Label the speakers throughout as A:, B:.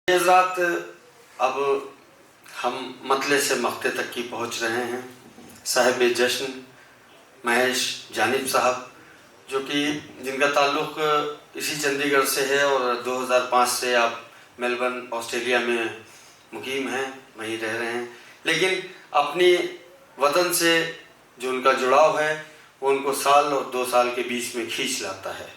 A: हज़रात, अब हम मतले से मक्ते तक की पहुंच रहे हैं। साहिब जश्न महेश जानिब साहब, जो कि जिनका ताल्लुक़ इसी चंडीगढ़ से है और 2005 से आप मेलबर्न ऑस्ट्रेलिया में मुकीम हैं, वहीं रह रहे हैं, लेकिन अपनी वतन से जो उनका जुड़ाव है वो उनको साल और 2 साल के बीच में खींच लाता है।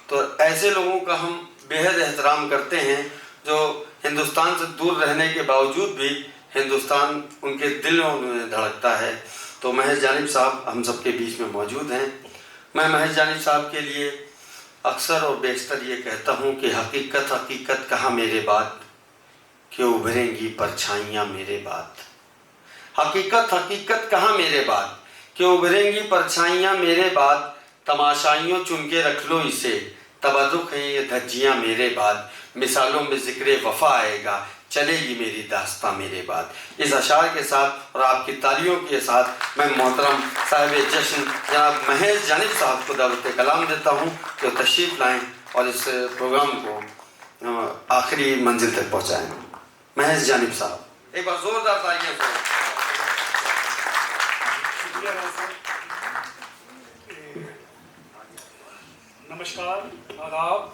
A: तो ऐसे लोगों का हम बेहद एहतराम करते हैं जो हिंदुस्तान से दूर रहने के बावजूद भी हिंदुस्तान उनके दिलों में धड़कता है। तो महेश जानिब साहब हम सबके बीच में मौजूद हैं। मैं महेश जानिब साहब के लिए अक्सर और बेशतर ये कहता हूँ कि हकीकत हकीकत कहाँ मेरे बाद, कि उभरेंगी परछाइयाँ मेरे बाद। हकीकत हकीकत कहाँ मेरे बाद, कि उभरेंगी परछाइयाँ मेरे बाद। तमाशाइयों चुन के रख लो इसे, तबरुक हैं ये धज्जियाँ मेरे बाद। मिसालों में ज़िक्र वफ़ा आएगा, चलेगी मेरी दास्तां मेरे बाद। इस अशार के साथ और आपकी तालियों के साथ मैं मोहतरम साहिब जश्न जनाब महेश जानिब साहब को दावत कलाम देता हूँ कि तशरीफ़ लाएँ और इस प्रोग्राम को आखिरी मंजिल तक पहुँचाएँ। महेश जानिब साहब, एक बार ज़ोरदार तालियां से।
B: नमस्कार, आदाब।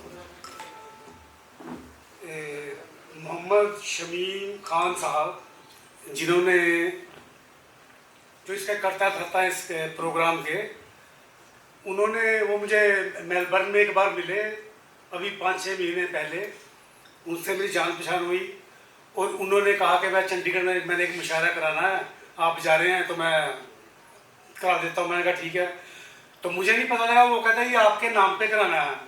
B: मोहम्मद शमीम खान साहब, जिन्होंने जो इसका करता धरता है इस प्रोग्राम के, उन्होंने वो मुझे मेलबर्न में एक बार मिले अभी 5-6 महीने पहले। उनसे मेरी जान पहचान हुई और उन्होंने कहा कि मैं चंडीगढ़ में मैंने एक मुशायरा कराना है, आप जा रहे हैं तो मैं करा देता हूँ। मैंने कहा ठीक है। तो मुझे नहीं पता लगा, वो कहता है ये आपके नाम पे कराना है।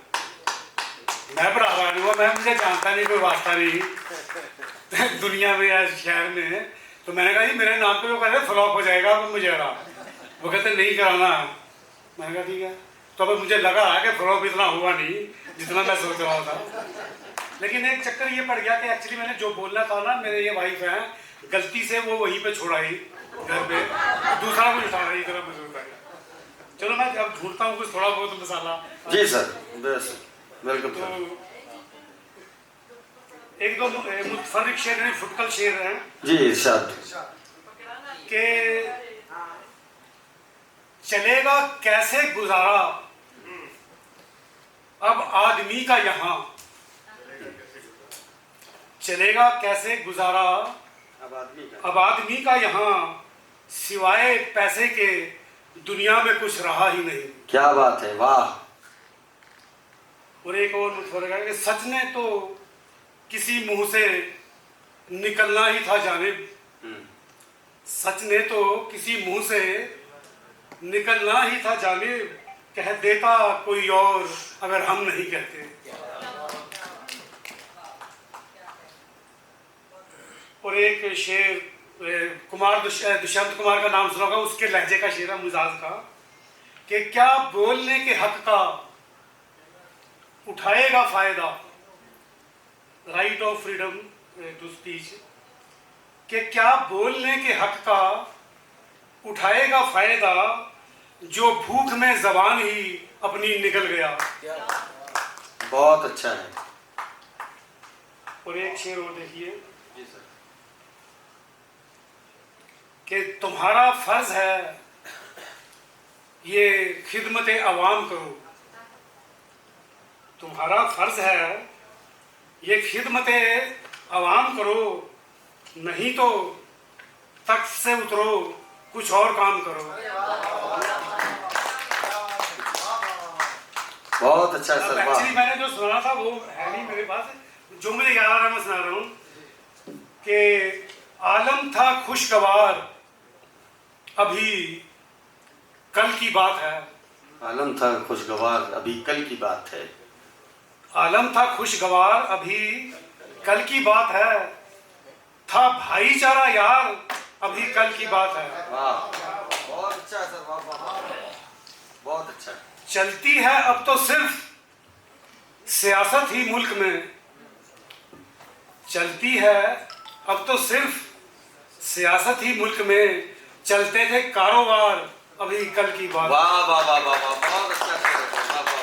B: मैं बड़ा हैरान हुआ, मैं मुझे जानता नहीं, कोई वास्ता नहीं दुनिया में या शहर में। तो मैंने कहा जी मेरे नाम पे, वो कहते फ्लॉप हो जाएगा अब मुझे रहा। वो कहते नहीं कराना है। मैंने कहा ठीक है। तो अब मुझे लगा कि फ्लॉप इतना हुआ नहीं जितना मैं सोच रहा था। लेकिन एक चक्कर ये पड़ गया कि एक्चुअली मैंने जो बोलना था ना, मेरे ये वाइफ हैं, गलती से वो वहीं पे छोड़ाई घर पे, दूसरा कुछ उठा रही तरह मुझे उठाया। चलो मैं अब ढूंढता हूँ कुछ थोड़ा बहुत मसाला।
A: जी सर, बस वेलकम।
B: तो एक दो मुतफर्रिक शेर यानी फुटकल शेर हैं
A: जी इरशाद।
B: कि चलेगा कैसे गुजारा अब आदमी का यहाँ, चलेगा कैसे गुजारा अब आदमी का यहाँ, सिवाय पैसे के दुनिया में कुछ रहा ही नहीं।
A: क्या बात है, वाह।
B: और एक और मुतफर्रिक है कि सच ने तो किसी मुंह से निकलना ही था जानिब, सच ने तो किसी मुंह से निकलना ही था जानिब, कह देता कोई और अगर हम नहीं कहते। और एक शेर दुष्यंत कुमार का नाम सुना होगा, उसके लहजे का शेर है मिजाज का, कि क्या बोलने के हक का उठाएगा फायदा, right of freedom to speech, कि क्या बोलने के हक का उठाएगा फायदा, जो भूख में जबान ही अपनी निकल गया।
A: बहुत अच्छा है।
B: और एक शेर और देखिए कि तुम्हारा फर्ज है ये खिदमत अवाम करो, तुम्हारा फर्ज है ये खिदमत अवाम करो, नहीं तो तख्त से उतरो कुछ और काम करो।
A: बहुत अच्छा सर।
B: एक्चुअली मैंने जो सुना था वो है नहीं मेरे पास, जो मुझे याद आ रहा है मैं सुना रहा हूँ कि आलम था खुशगवार अभी कल की बात है।
A: आलम था खुशगवार अभी कल की बात है।
B: आलम था खुशगवार अभी कल की बात है, था भाईचारा यार अभी कल की बात है।
A: वाह, बहुत अच्छा सर, वाह वाह, बहुत अच्छा।
B: चलती है अब तो सिर्फ सियासत ही मुल्क में, चलती है अब तो सिर्फ सियासत ही मुल्क में, चलते थे कारोबार अभी कल की बात।
A: वाह वाह वाह वाह वाह, बहुत अच्छा सर, वाह वाह।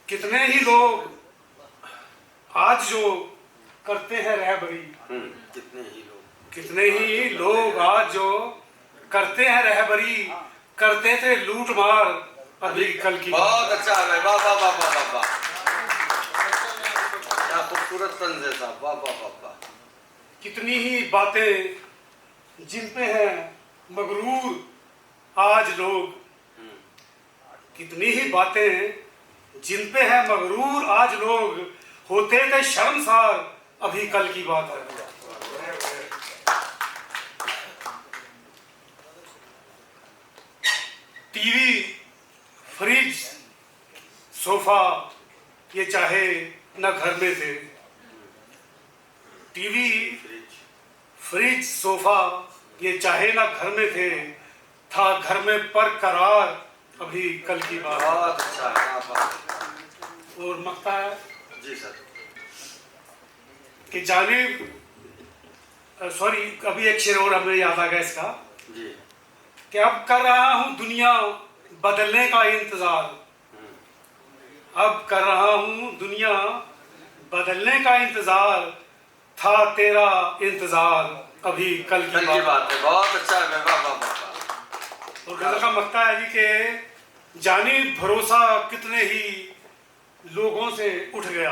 B: कितने ही लोग आज जो करते हैं रहबरी, कितने ही लोग आज जो करते हैं रहबरी, करते थे लूट मार अभी कल की।
A: बहुत अच्छा है, वाह वाह वाह वाह वाह वाह, क्या खूबसूरत तंज है साहब, वाह वाह वाह वाह।
B: कितनी ही बातें जिन पे हैं मगरूर आज लोग, कितनी ही बातें जिन पे हैं मगरूर आज लोग, होते थे शर्मसार अभी कल की बात है। टीवी, फ्रिज, सोफा ये चाहे न घर में थे, टीवी, फ्रिज, सोफा ये चाहे न घर में थे, था घर में पर करार अभी कल की बात।
A: बहुत अच्छा है।
B: और मकता है
A: जी सर
B: कि जानिब, सॉरी अभी एक शेर और हमें याद आ गया इसका,
A: जी,
B: कि अब कर रहा हूं दुनिया बदलने का इंतजार, अब कर रहा हूं दुनिया बदलने का इंतजार, था तेरा इंतजार अभी कल की
A: बात है। बहुत अच्छा है, वाह वाह वाह।
B: और गजल का मकता है जी के जानिब भरोसा कितने ही लोगों से उठ गया,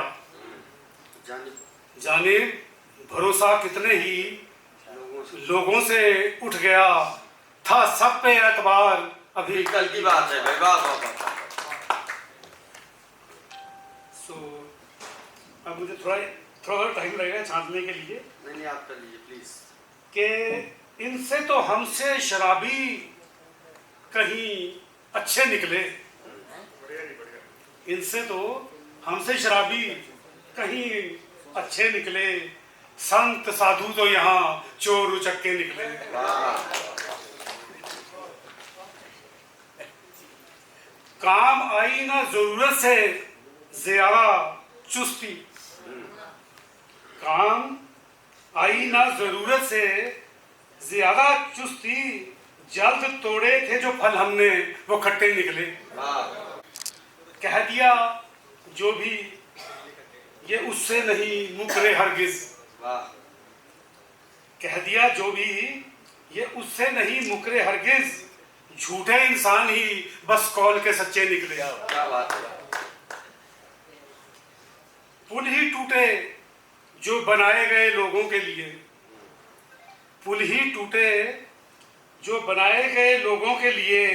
B: जानिब भरोसा कितने ही लोगों से उठ गया, था सब पे एतबार अभी
A: कल की बात है भाई, वाह वाह वाह।
B: सो अब मुझे थोड़ा टाइम लगेगा छांटने के लिए।
A: नहीं आप कर लीजिए प्लीज।
B: कि इनसे तो हमसे शराबी कहीं अच्छे निकले, इनसे तो हमसे शराबी कहीं अच्छे निकले, संत साधु तो यहाँ चोर उचक्के निकले। काम आई ना जरूरत से ज्यादा चुस्ती, काम आई ना जरूरत से ज्यादा चुस्ती, जल्द तोड़े थे जो फल हमने वो खट्टे निकले। कह दिया जो भी ये उससे नहीं मुकरे हरगिज, कह दिया जो भी ये उससे नहीं मुकरे हरगिज, झूठे इंसान ही बस कौल के सच्चे निकले।
A: क्या बात है।
B: पुल ही टूटे जो बनाए गए लोगों के लिए, पुल ही टूटे जो बनाए गए लोगों के लिए,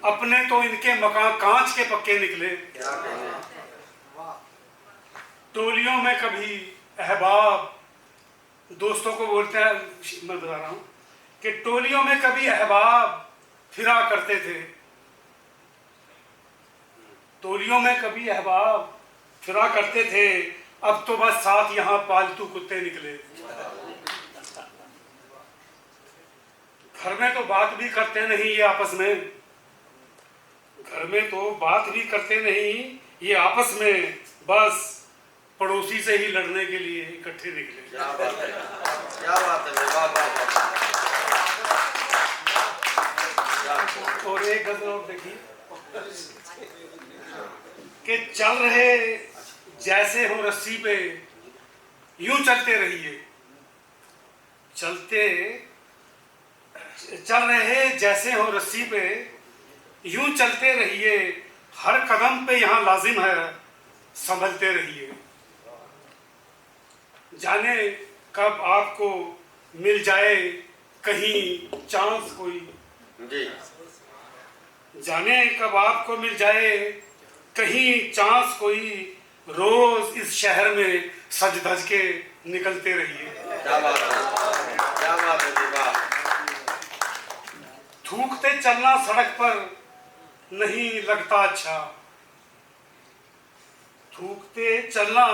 B: अपने तो इनके मकान कांच के पक्के निकले। टोलियों में कभी अहबाब, दोस्तों को बोलते हैं, मैं बता रहा हूं कि टोलियों में कभी अहबाब फिरा करते थे, टोलियों में कभी अहबाब फिरा करते थे, अब तो बस साथ यहां पालतू कुत्ते निकले। घर में तो बात भी करते नहीं ये आपस में, घर में तो बात भी करते नहीं ये आपस में, बस पड़ोसी से ही लड़ने के लिए इकट्ठे निकले।
A: क्या बात है, क्या बात है, वाह वाह वाह।
B: और एक गजल और देखिए कि चल रहे जैसे हो रस्सी पे यूं चलते रहिए, चल रहे जैसे हो रस्सी पे यूं चलते रहिए, हर कदम पे यहाँ लाजिम है संभलते रहिए। जाने कब आपको मिल जाए कहीं चांस कोई, जाने कब आपको मिल जाए कहीं चांस कोई, रोज इस शहर में सज धज के निकलते रहिए।
A: क्या बात है, क्या बात है, वाह।
B: थूकते चलना सड़क पर नहीं लगता अच्छा, थूकते चलना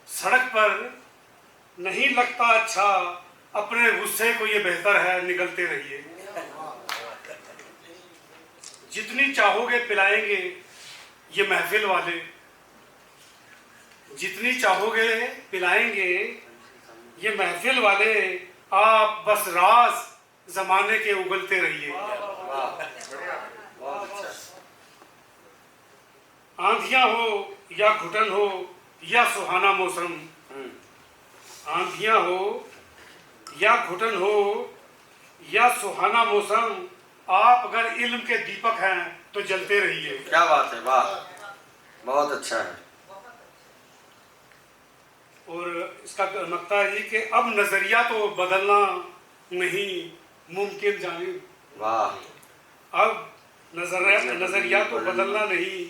B: सड़क पर नहीं लगता अच्छा, अपने गुस्से को ये बेहतर है निकलते रहिए। जितनी चाहोगे पिलाएंगे ये महफिल वाले, जितनी चाहोगे पिलाएंगे ये महफिल वाले, आप बस राज जमाने के उगलते रहिए। आंधियां हो या घुटन हो या सुहाना मौसम, आंधियां हो या घुटन हो या सुहाना मौसम, आप अगर इल्म के दीपक हैं तो जलते रहिए।
A: क्या बात है, वाह, बहुत अच्छा है।
B: और इसका मकता है कि अब नजरिया तो बदलना नहीं मुमकिन जाने,
A: वाह,
B: अब नजरिया तो बदलना नहीं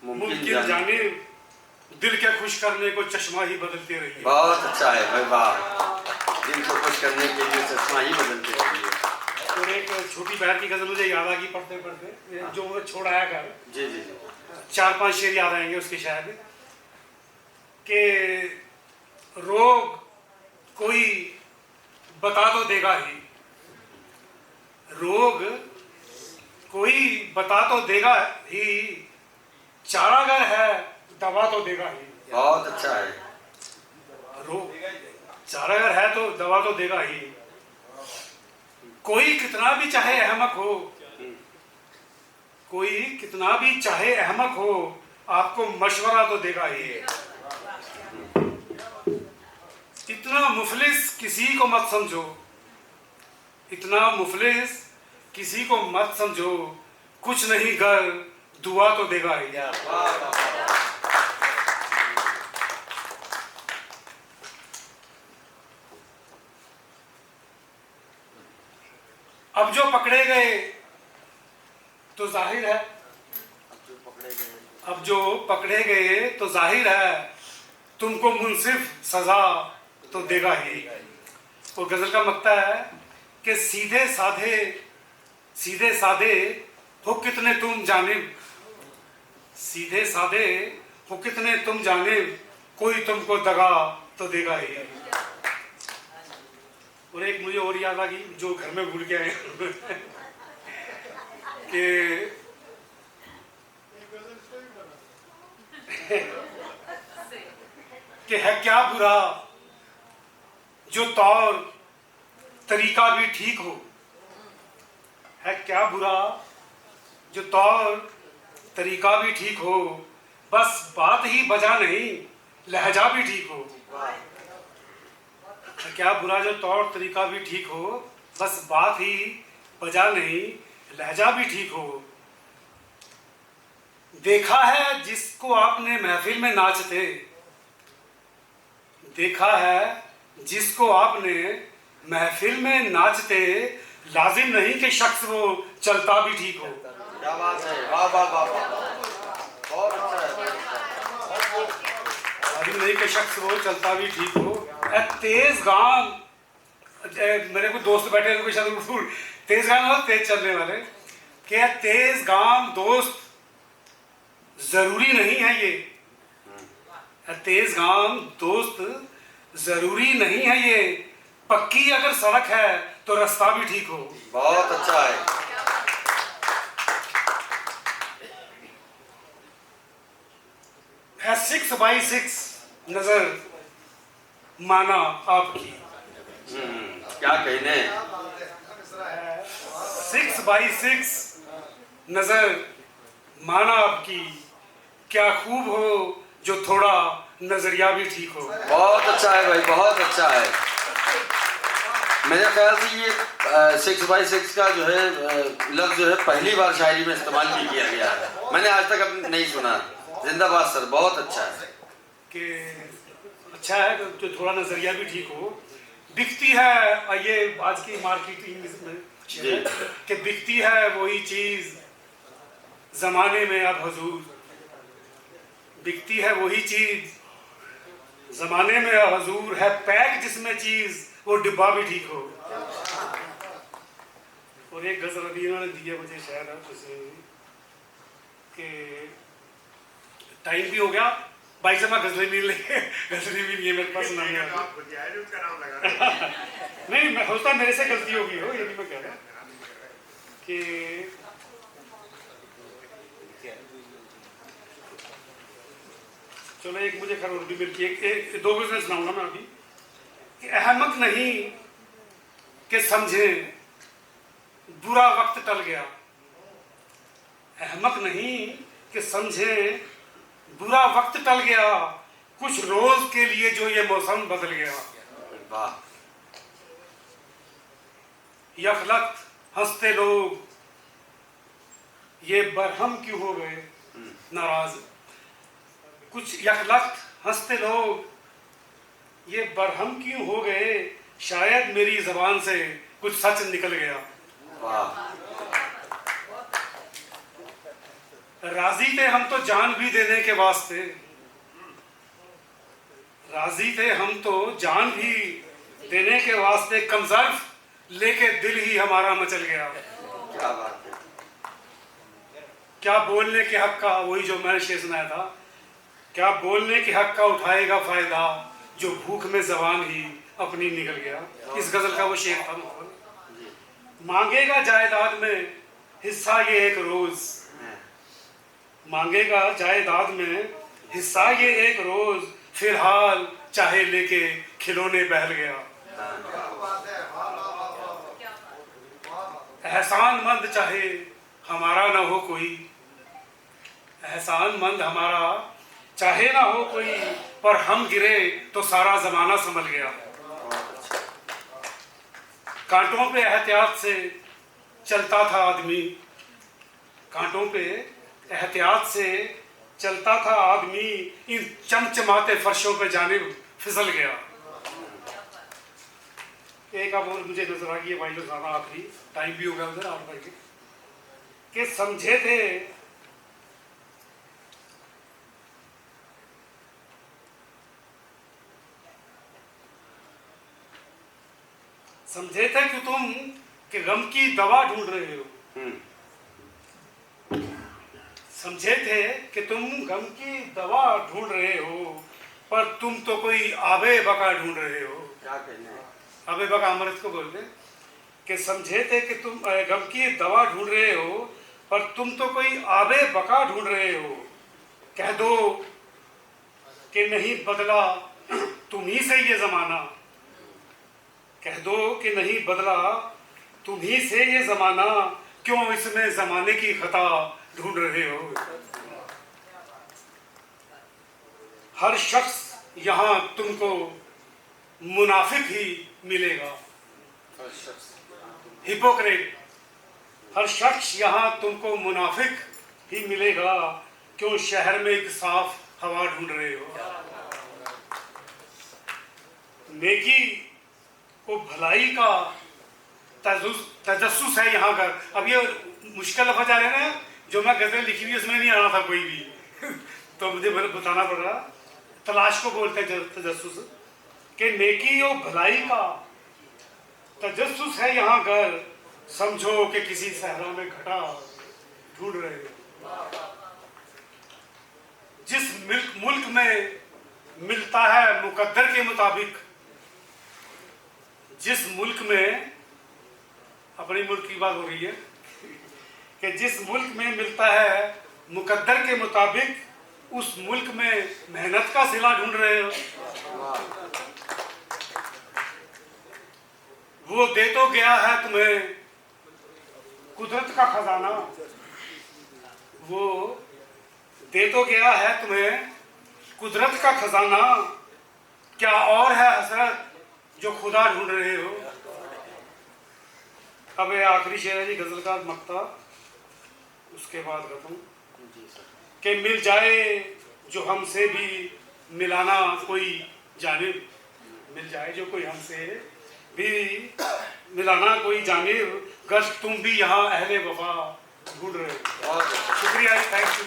B: मुमकिन जाने, दिल के खुश करने को चश्मा ही बदलते रहिए।
A: बहुत अच्छा है भाई, वाह, दिल को खुश करने के लिए चश्मा ही बदलते रहिए।
B: और एक छोटी बहन की गजल मुझे याद आ गई पढ़ते पढ़ते, जो वो छोड़ आया घर।
A: जी जी जी।
B: 4-5 शेर याद आएंगे उसके शायद, कि रोग कोई बता तो देगा ही, रोग कोई बता तो देगा ही, चारागर है दवा तो देगा ही।
A: बहुत अच्छा है।
B: रोग चारागर है तो दवा तो देगा ही, कोई कितना भी चाहे अहमक हो, कोई कितना भी चाहे अहमक हो, आपको मशवरा तो देगा ही। इतना मुफलिस किसी को मत समझो, इतना मुफलिस किसी को मत समझो, कुछ नहीं कर दुआ तो देगा ही। अब जो पकड़े गए तो जाहिर है, अब जो पकड़े गए तो जाहिर है, तुमको मुंसिफ सजा तो देगा ही। वो गजल का मकता है कि सीधे साधे हो कितने तुम जानिब, सीधे साधे हो कितने तुम जानिब, कोई तुमको दगा तो देगा ही। और एक मुझे और याद आ गई जो घर में भूल के आए कि है क्या बुरा जो तौर तरीका भी ठीक हो, है क्या बुरा जो तौर तरीका भी ठीक हो, बस बात ही बजा नहीं लहजा भी ठीक हो। क्या बुरा जो तौर तरीका भी ठीक हो, बस बात ही बजा नहीं लहजा भी ठीक हो। देखा है जिसको आपने महफिल में नाचते, देखा है जिसको आपने महफिल में नाचते, लाजिम नहीं कि शख्स वो चलता भी ठीक हो।
A: क्या बात है, वाह वाह वाह वाह, बहुत अच्छा है।
B: लाजिम नहीं कि शख्स वो चलता भी ठीक हो। तेज गाम, मेरे को दोस्त बैठे हैं कोई शायद तेज गाम और तेज चलने वाले, क्या तेज गाम दोस्त जरूरी नहीं है ये, तेज गाम दोस्त जरूरी नहीं है ये, पक्की अगर सड़क है तो रास्ता भी ठीक हो।
A: बहुत अच्छा है।
B: है 6x6 नजर माना आपकी,
A: क्या कहने,
B: 6x6 नजर माना आपकी, क्या खूब हो जो थोड़ा नजरिया भी ठीक हो।
A: बहुत अच्छा है भाई, बहुत अच्छा है। मेरे ख्याल से ये 6x6 का जो है लफ्ज जो है पहली बार शायरी में इस्तेमाल भी किया गया है, मैंने आज तक अब नहीं सुना। जिंदाबाद सर, बहुत अच्छा है।
B: कि अच्छा है जो थोड़ा नजरिया भी ठीक हो। बिकती है ये आज की मार्केटिंग में कि बिकती है वही चीज जमाने में अब हुजूर, बिकती है वही चीज जमाने में अब हुजूर, है पैक जिसमें चीज वो डिब्बा भी ठीक हो। और एक गजल अभी इन्होंने दिया मुझे शायद कि टाइम भी हो गया भाई साहब, गजलें मिल रही है, गजलें भी नहीं है मेरे पास नहीं है। नहीं मैं होता मेरे से गलती होगी हो, ये भी मैं कह रहा कि चलो एक मुझे खैर उर्दू मिलती एक दो गजलें सुनाऊंगा मैं अभी। कि अहमक नहीं कि समझे बुरा वक्त टल गया, अहमक नहीं कि समझे बुरा वक्त टल गया, कुछ रोज के लिए जो ये मौसम बदल गया।
A: वाह।
B: यखलख्त हंसते लोग ये बरहम क्यों हो गए नाराज। कुछ यखलख्त हंसते लोग ये बरहम क्यों हो गए, शायद मेरी जबान से कुछ सच निकल गया।
A: वाह।
B: राजी थे हम तो जान भी देने के वास्ते, राजी थे हम तो जान भी देने के वास्ते, कमजर्फ लेके दिल ही हमारा मचल गया।
A: क्या बात है।
B: क्या बोलने के हक का, वही जो मैंने शेर सुनाया था, क्या बोलने के हक का उठाएगा फायदा, जो भूख में जबान ही अपनी निकल गया। इस गजल का वो शेर था। मांगेगा जायदाद में हिस्सा ये एक रोज, मांगेगा जायदाद में हिस्सा ये एक रोज, फिलहाल चाहे लेके खिलौने बहल गया। एहसानमंद चाहे हमारा ना हो कोई, एहसानमंद हमारा चाहे ना हो कोई, पर हम गिरे तो सारा जमाना संभल गया। कांटों पे एहतियात से चलता था आदमी, कांटों पे एहतियात से चलता था आदमी, इन चमचमाते फर्शों पे जाने फिसल गया। एक अब और मुझे नजर आ गई भाई लोग, ज्यादा आखिरी टाइम भी हो गया उधर 8 बजे के समझे थे कि तुम कि गम की दवा ढूंढ रहे हो, समझे थे कि तुम गम की दवा ढूंढ रहे हो, पर तुम तो कोई आबे बका ढूंढ रहे हो।
A: क्या कहना है।
B: आबे बका अमृत को बोलते कि समझे थे कि तुम गम की दवा ढूंढ रहे हो, पर तुम तो कोई आबे बका ढूंढ रहे हो। कह दो कि नहीं बदला तुम्ही से ये जमाना, कह दो कि नहीं बदला तुम्ही से ये जमाना, क्यों इसमें जमाने की खता ढूंढ रहे हो। हर शख्स यहाँ तुमको मुनाफिक ही मिलेगा, हिपोक्रेट। हर शख्स यहाँ तुमको मुनाफिक ही मिलेगा, क्यों शहर में एक साफ हवा ढूंढ रहे हो। नेकी को भलाई का तजस्सुस है यहाँ का। अब ये मुश्किल लफ्ज़ आ रहे हैं ना, जो मैं गजल लिखी हुई उसमें नहीं आना था कोई भी तो मुझे बताना पड़ रहा। तलाश को बोलते हैं तजस्सुस, कि नेकी और भलाई का तजस्सुस है यहाँ घर, समझो कि किसी सहरा में घटा ढूंढ रहे हो। जिस मुल्क में मिलता है मुकद्दर के मुताबिक, जिस मुल्क में, अपने मुल्क की बात हो रही है, कि जिस मुल्क में मिलता है मुकद्दर के मुताबिक, उस मुल्क में मेहनत का सिला ढूंढ रहे हो। वो दे तो गया है तुम्हें कुदरत का खजाना, वो दे तो गया है तुम्हें कुदरत का खजाना, क्या और है हसरत जो खुदा ढूंढ रहे हो। अब ये आखिरी शेर है जी गजल का मक्ता, उसके बाद खत्म। कि मिल जाए जो हमसे भी मिलाना कोई जानिब, मिल जाए जो कोई हमसे भी मिलाना कोई जानिब, गर तुम भी यहाँ अहले वफा ढूंढ रहे हो। शुक्रिया, थैंक यू।